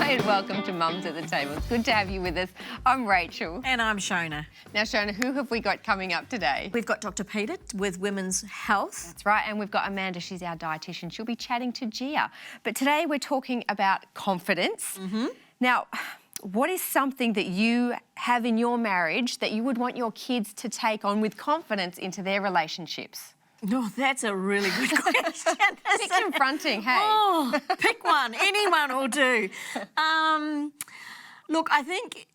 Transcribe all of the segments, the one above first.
Hi and welcome to Mums at the Table. It's good to have you with us. I'm Rachel. And I'm Shona. Now, Shona, who have we got coming up today? We've got Dr. Peter with Women's Health. That's right, and we've got Amanda, she's our dietitian. She'll be chatting to Gia. But today we're talking about confidence. Now, what is something that you have in your marriage that you would want your kids to take on with confidence into their relationships? Oh, that's a really good question. It's confronting, hey? Oh, pick one. Anyone will do. Look, I think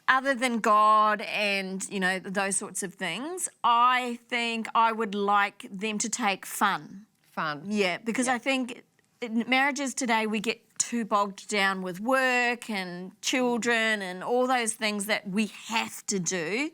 other than God and, you know, those sorts of things, I think I would like them to take fun. Fun. Yeah, because I think in marriages today we get too bogged down with work and children and all those things that we have to do.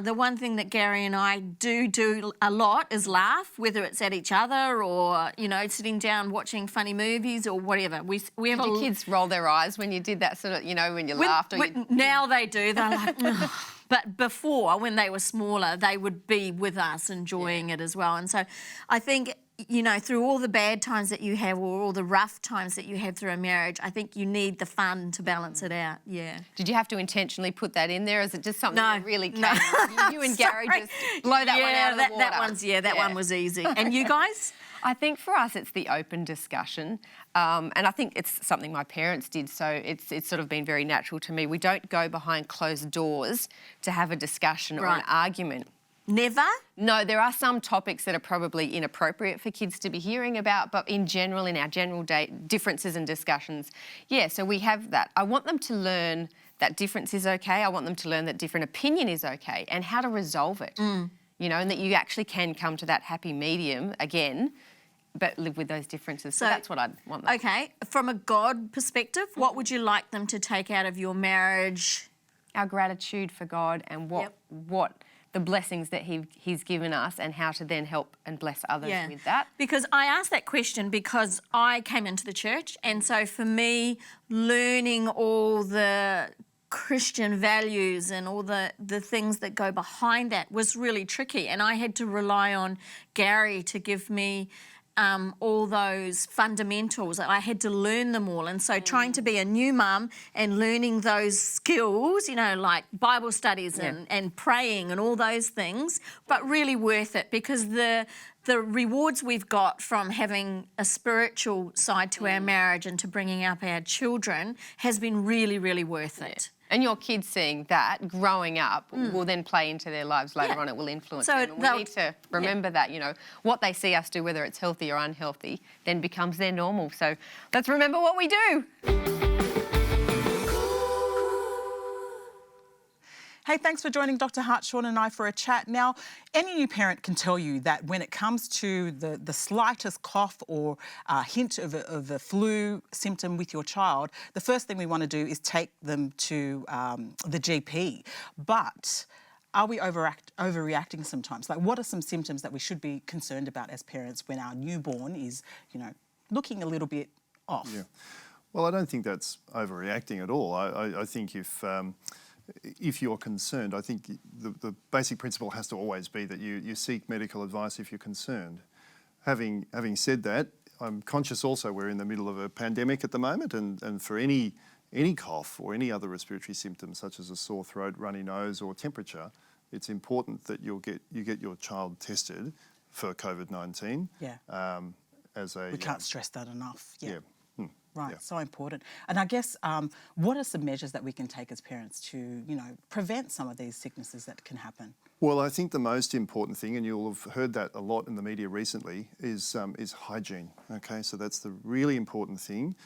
The one thing that Gary and I do a lot is laugh, whether it's at each other or, you know, sitting down watching funny movies or whatever. We have Did your kids roll their eyes when you did that sort of, you know, when you laughed? Or now they do. They're like, "Ugh." But before, when they were smaller, they would be with us enjoying it as well. And so I think, you know, through all the bad times that you have or all the rough times that you have through a marriage, I think you need the fun to balance it out, yeah. Did you have to intentionally put that in there? Or is it just something that really came? No. You and Gary just blow that one out of the water? That one was easy. And you guys? I think for us it's the open discussion, and I think it's something my parents did, so it's sort of been very natural to me. We don't go behind closed doors to have a discussion or an argument. Never? No, there are some topics that are probably inappropriate for kids to be hearing about, but in general, in our general differences and discussions, yeah, so we have that. I want them to learn that difference is okay. I want them to learn that different opinion is okay and how to resolve it, you know, and that you actually can come to that happy medium again, but live with those differences. So that's what I'd want them. Okay, from a God perspective, what would you like them to take out of your marriage? Our gratitude for God and what the blessings that He's given us and how to then help and bless others with that. Because I asked that question because I came into the church, and so for me, learning all the Christian values and all the things that go behind that was really tricky, and I had to rely on Gary to give me all those fundamentals. I had to learn them all. And so trying to be a new mum and learning those skills, you know, like Bible studies and praying and all those things, but really worth it because the rewards we've got from having a spiritual side to our marriage and to bringing up our children has been really, really worth it. And your kids seeing that growing up will then play into their lives later on. It will influence them. And we need to remember that, you know, what they see us do, whether it's healthy or unhealthy, then becomes their normal. So let's remember what we do. Hey, thanks for joining Dr. Hartshorn and I for a chat. Now, any new parent can tell you that when it comes to the slightest cough or hint of a flu symptom with your child, the first thing we want to do is take them to the GP. But are we overreacting sometimes? Like, what are some symptoms that we should be concerned about as parents when our newborn is, you know, looking a little bit off? Yeah. Well, I don't think that's overreacting at all. I think if you're concerned, I think the basic principle has to always be that you seek medical advice if you're concerned. Having said that, I'm conscious also we're in the middle of a pandemic at the moment, and for any cough or any other respiratory symptoms such as a sore throat, runny nose or temperature, it's important that you get your child tested for COVID-19. Yeah. We can't stress that enough. Yeah. Right, so important. And I guess what are some measures that we can take as parents to, you know, prevent some of these sicknesses that can happen? Well, I think the most important thing, and you'll have heard that a lot in the media recently, is hygiene. Okay, so that's the really important thing.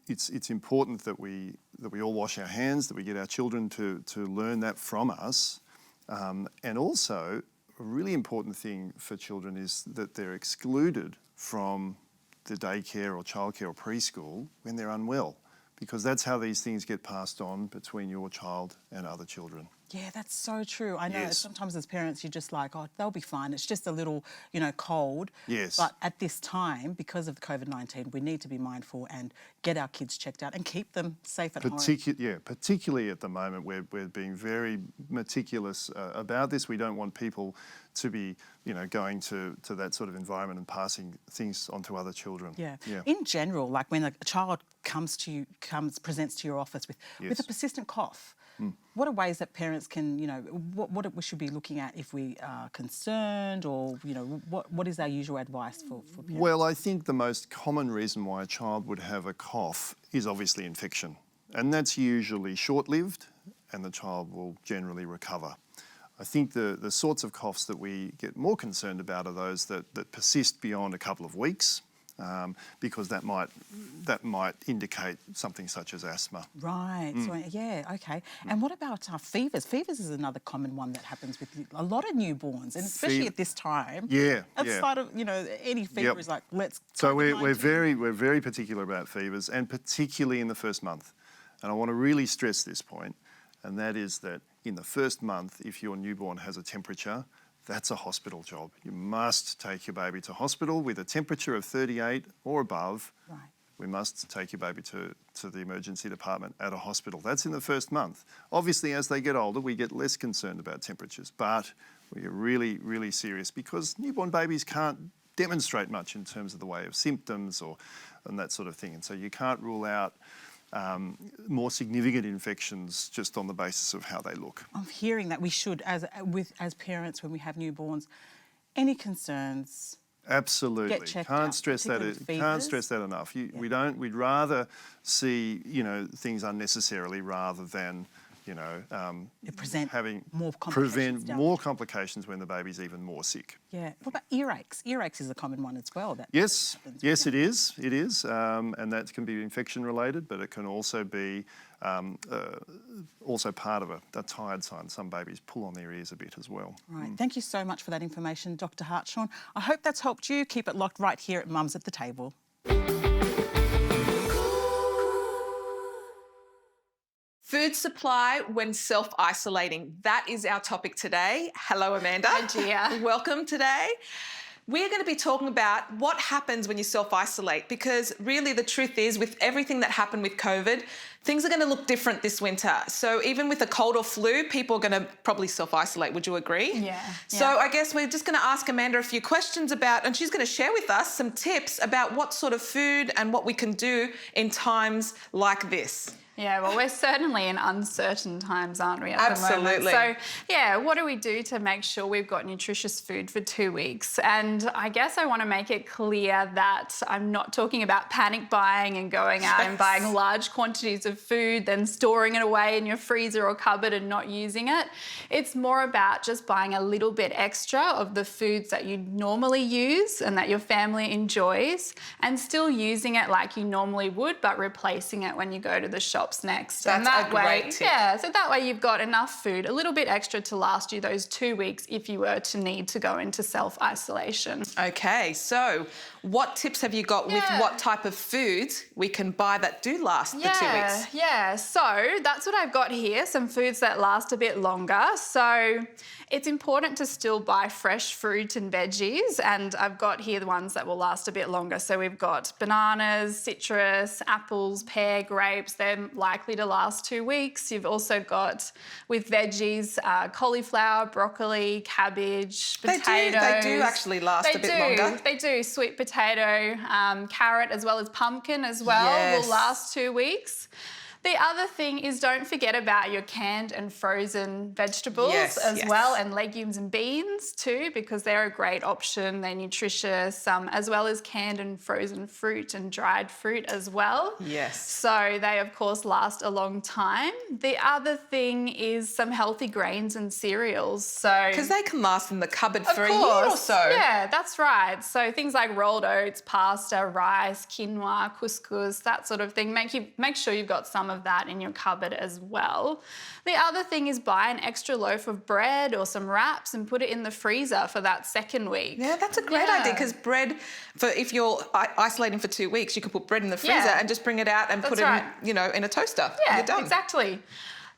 It's important that we all wash our hands, that we get our children to learn that from us, and also a really important thing for children is that they're excluded from the daycare or childcare or preschool when they're unwell, because that's how these things get passed on between your child and other children. Yeah, that's so true. I know Yes. sometimes as parents you're just like, oh, they'll be fine. It's just a little, cold. Yes. But at this time, because of COVID-19, we need to be mindful and get our kids checked out and keep them safe at home. Particularly at the moment, we're being very meticulous about this. We don't want people to be, going to that sort of environment and passing things on to other children. Yeah. Yeah. In general, like when a child presents to your office with Yes. a persistent cough, what are ways that parents can, what we should be looking at if we are concerned, or, what is our usual advice for parents? Well, I think the most common reason why a child would have a cough is obviously infection. And that's usually short-lived, and the child will generally recover. I think the sorts of coughs that we get more concerned about are those that persist beyond a couple of weeks, because that might indicate something such as asthma. Right. So, yeah, okay. And what about fevers? Fevers is another common one that happens with a lot of newborns, and especially at this time. Yeah. Outside of, any fever is like, let's... So we're very particular about fevers, and particularly in the first month. And I want to really stress this point, and that is that in the first month, if your newborn has a temperature, that's a hospital job. You must take your baby to hospital with a temperature of 38 or above. Right. We must take your baby to the emergency department at a hospital. That's in the first month. Obviously, as they get older, we get less concerned about temperatures, but we get really, really serious because newborn babies can't demonstrate much in terms of the way of symptoms and that sort of thing. And so you can't rule out more significant infections just on the basis of how they look. I'm hearing that we should, as parents, when we have newborns, any concerns? Absolutely. Get checked Can't out, stress that. particularly Can't fevers. stress that enough. We'd rather see things unnecessarily rather than Prevent more complications. prevent down more complications when the baby's even more sick. Yeah. What about earaches? Earaches is a common one as well. Yes, it is. It is, and that can be infection related, but it can also be also part of a tired sign. Some babies pull on their ears a bit as well. Right. Thank you so much for that information, Dr. Hartshorn. I hope that's helped you. Keep it locked right here at Mums at the Table. Food supply when self-isolating. That is our topic today. Hello, Amanda. Hi, Gia. Welcome today. We're going to be talking about what happens when you self-isolate, because really the truth is, with everything that happened with COVID, things are going to look different this winter. So even with a cold or flu, people are going to probably self-isolate. Would you agree? Yeah. So I guess we're just going to ask Amanda a few questions about, and she's going to share with us some tips about what sort of food and what we can do in times like this. Yeah, well, we're certainly in uncertain times, aren't we, at Absolutely. the moment? So, yeah, what do we do to make sure we've got nutritious food for 2 weeks? And I guess I want to make it clear that I'm not talking about panic buying and going out and buying large quantities of food, then storing it away in your freezer or cupboard and not using it. It's more about just buying a little bit extra of the foods that you normally use and that your family enjoys, and still using it like you normally would, but replacing it when you go to the shop next. That's and that a great tip. Yeah, so that way you've got enough food, a little bit extra to last you those 2 weeks if you were to need to go into self-isolation. Okay, so what tips have you got with what type of foods we can buy that do last for 2 weeks? Yeah, so that's what I've got here, some foods that last a bit longer. So it's important to still buy fresh fruit and veggies, and I've got here the ones that will last a bit longer. So we've got bananas, citrus, apples, pear, grapes. They're likely to last 2 weeks. You've also got, with veggies, cauliflower, broccoli, cabbage, potatoes. They do actually last a bit longer. They do. Sweet potato, carrot, as well as pumpkin as well will last 2 weeks. The other thing is, don't forget about your canned and frozen vegetables as well, and legumes and beans too, because they're a great option. They're nutritious, as well as canned and frozen fruit and dried fruit as well. Yes. So they, of course, last a long time. The other thing is some healthy grains and cereals. So Because they can last in the cupboard for of a year or course. so. Yeah, that's right. So things like rolled oats, pasta, rice, quinoa, couscous, that sort of thing. Make sure you've got some of that in your cupboard as well. The other thing is buy an extra loaf of bread or some wraps and put it in the freezer for that second week. Yeah, that's a great idea, because bread, if you're isolating for 2 weeks, you can put bread in the freezer and just bring it out and put it in, in a toaster. Yeah, You're done. exactly.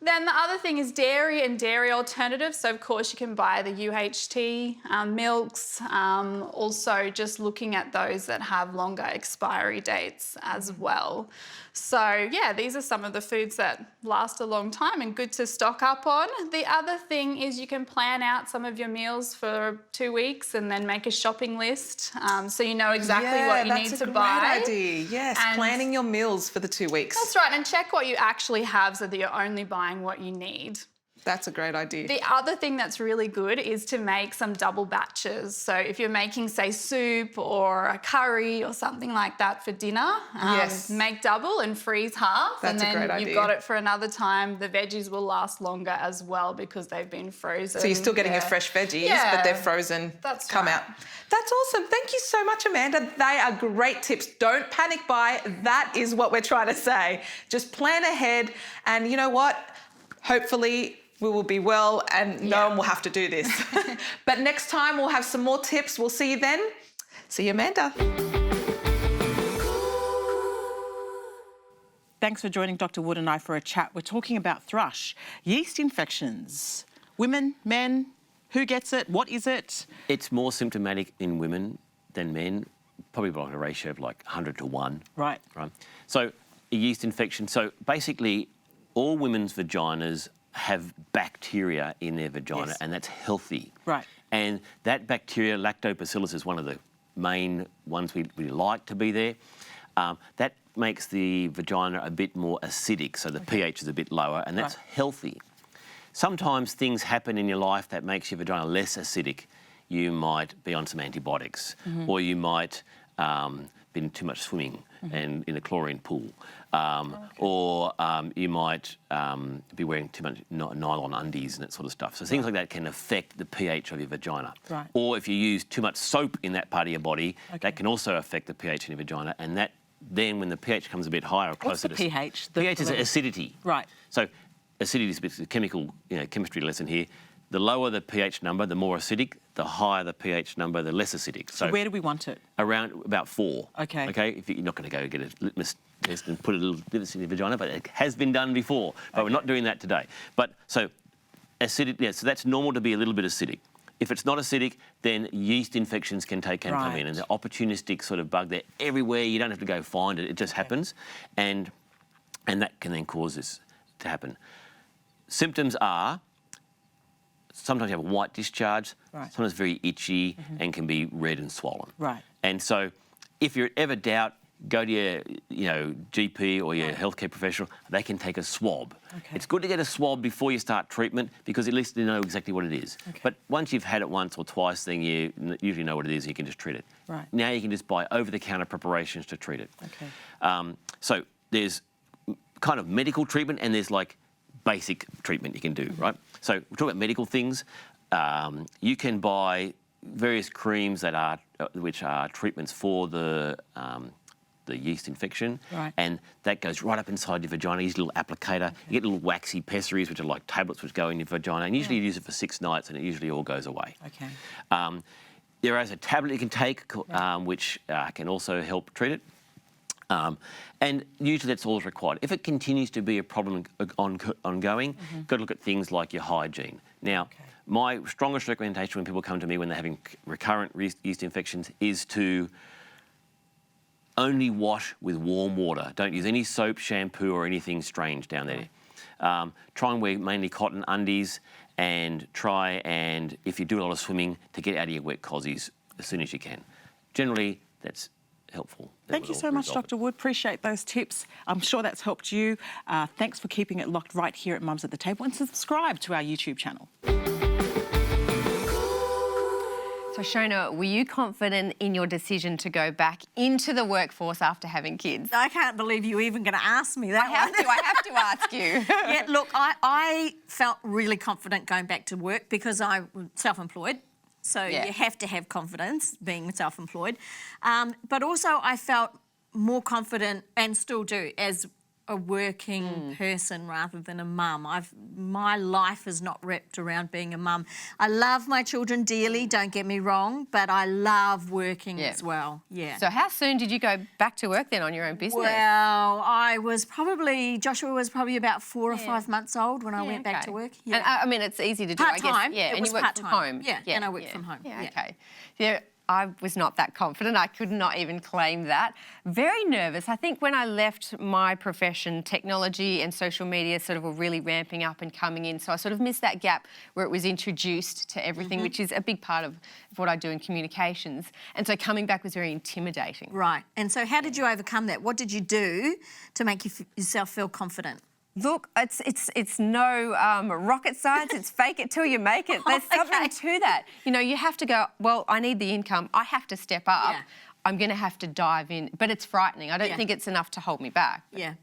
Then the other thing is dairy and dairy alternatives. So of course you can buy the UHT milks. Also just looking at those that have longer expiry dates as well. So yeah, these are some of the foods that last a long time and good to stock up on. The other thing is you can plan out some of your meals for 2 weeks and then make a shopping list so you know exactly what you need to buy. That's a great idea. Yes, And planning your meals for the 2 weeks. that's right, and check what you actually have so that you're only buying what you need. That's a great idea. The other thing that's really good is to make some double batches. So if you're making, say, soup or a curry or something like that for dinner, Yes. make double and freeze half. That's a and great then idea. you've got it for another time. The veggies will last longer as well because they've been frozen. So you're still getting your Yeah. fresh veggies, Yeah. but they're frozen, That's come right. out. That's awesome. Thank you so much, Amanda. They are great tips. Don't panic buy. That is what we're trying to say. Just plan ahead. And you know what? Hopefully we will be well and no one will have to do this. But next time we'll have some more tips. We'll see you then. See you, Amanda. Thanks for joining Dr. Wood and I for a chat. We're talking about thrush, yeast infections. Women, men, who gets it? What is it? It's more symptomatic in women than men, probably by a ratio of like 100 to 1. Right. Right. So a yeast infection. So basically, all women's vaginas have bacteria in their vagina, Yes. and that's healthy. Right. And that bacteria, lactobacillus, is one of the main ones we like to be there. That makes the vagina a bit more acidic, so the pH is a bit lower, and that's healthy. Sometimes things happen in your life that makes your vagina less acidic. You might be on some antibiotics, or you might been too much swimming and in a chlorine pool, or you might be wearing too much nylon undies and that sort of stuff. So things like that can affect the pH of your vagina. Right. Or if you use too much soap in that part of your body, that can also affect the pH in your vagina, and that then when the pH comes a bit higher or What's closer the to pH? pH is acidity. Right. So acidity is a bit of a chemical, chemistry lesson here. The lower the pH number, the more acidic. The higher the pH number, the less acidic. So where do we want it? Around about 4. Okay. Okay. If you're not going to go get a litmus test and put a little litmus in your vagina, but it has been done before. But we're not doing that today. But so acidic. Yeah. So that's normal to be a little bit acidic. If it's not acidic, then yeast infections can come in, and the opportunistic sort of bug. They're everywhere. You don't have to go find it. It just happens, and that can then cause this to happen. Symptoms are sometimes you have a white discharge, sometimes very itchy, and can be red and swollen. Right. And so, if you ever doubt, go to your GP or your healthcare professional. They can take a swab. Okay. It's good to get a swab before you start treatment because at least they know exactly what it is. Okay. But once you've had it once or twice, then you usually know what it is and you can just treat it. Right. Now you can just buy over-the-counter preparations to treat it. Okay. So there's kind of medical treatment and there's like basic treatment you can do, right? So we're talking about medical things. You can buy various creams that are which are treatments for the yeast infection, and that goes right up inside your vagina. You use a little applicator. You get little waxy pessaries, which are like tablets which go in your vagina, and usually you use it for 6 nights, and it usually all goes away. Okay. There is a tablet you can take, which can also help treat it. And usually that's all that's required. If it continues to be a problem ongoing, you've got to look at things like your hygiene. Now, my strongest recommendation when people come to me when they're having recurrent yeast infections is to only wash with warm water. Don't use any soap, shampoo or anything strange down there. Try and wear mainly cotton undies, and try and, if you do a lot of swimming, to get out of your wet cozies as soon as you can. Generally, that's helpful. Thank you so much, Dr. Wood. Appreciate those tips. I'm sure that's helped you. Thanks for keeping it locked right here at Mums at the Table, and subscribe to our YouTube channel. So Shona, were you confident in your decision to go back into the workforce after having kids? I can't believe you're even going to ask me that. I have to ask you. Yeah, look, I felt really confident going back to work because I was self-employed. So you have to have confidence being self-employed. But also I felt more confident, and still do, as a working person rather than a mum. My life is not wrapped around being a mum. I love my children dearly, don't get me wrong, but I love working as well. Yeah. So how soon did you go back to work then on your own business? Well, Joshua was probably about 4 or 5 months old when I went back to work. Yeah. And I mean, it's easy to do, I guess. Part-time. Yeah, It and was you work from part-time. home. Yeah, and I work from home. Yeah, Yeah. okay. Yeah, I was not that confident. I could not even claim that. Very nervous. I think when I left my profession, technology and social media sort of were really ramping up and coming in. So I sort of missed that gap where it was introduced to everything, which is a big part of what I do in communications. And so coming back was very intimidating. Right. And so how did you overcome that? What did you do to make yourself feel confident? Look, it's no rocket science. It's fake it till you make it. There's something to that. You know, you have to go, well, I need the income. I have to step up. Yeah. I'm going to have to dive in. But it's frightening. I don't think it's enough to hold me back. Yeah.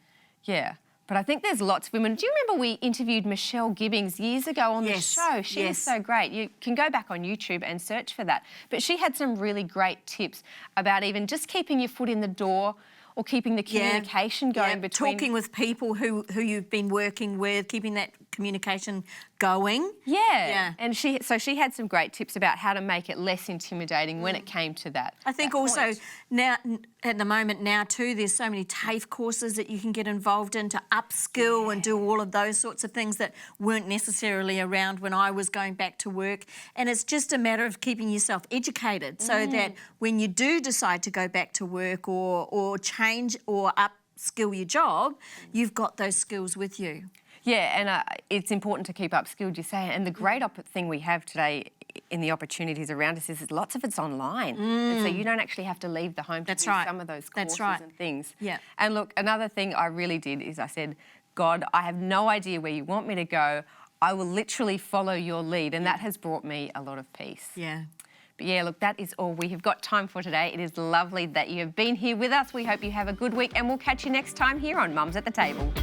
Yeah. But I think there's lots of women. Do you remember we interviewed Michelle Gibbings years ago on the show? She is so great. You can go back on YouTube and search for that. But she had some really great tips about even just keeping your foot in the door or keeping the communication going between... Talking with people who you've been working with, keeping that communication going. Yeah. And she had some great tips about how to make it less intimidating when it came to that. I think also now, at the moment now too, there's so many TAFE courses that you can get involved in to upskill and do all of those sorts of things that weren't necessarily around when I was going back to work. And it's just a matter of keeping yourself educated so that when you do decide to go back to work or change or upskill your job, you've got those skills with you. Yeah, and it's important to keep upskilled, you say. And the great thing we have today in the opportunities around us is lots of it's online. And so you don't actually have to leave the home to do some of those courses and things. Yeah. And look, another thing I really did is I said, God, I have no idea where you want me to go. I will literally follow your lead. And that has brought me a lot of peace. Yeah. But yeah, look, that is all we have got time for today. It is lovely that you have been here with us. We hope you have a good week and we'll catch you next time here on Mums at the Table.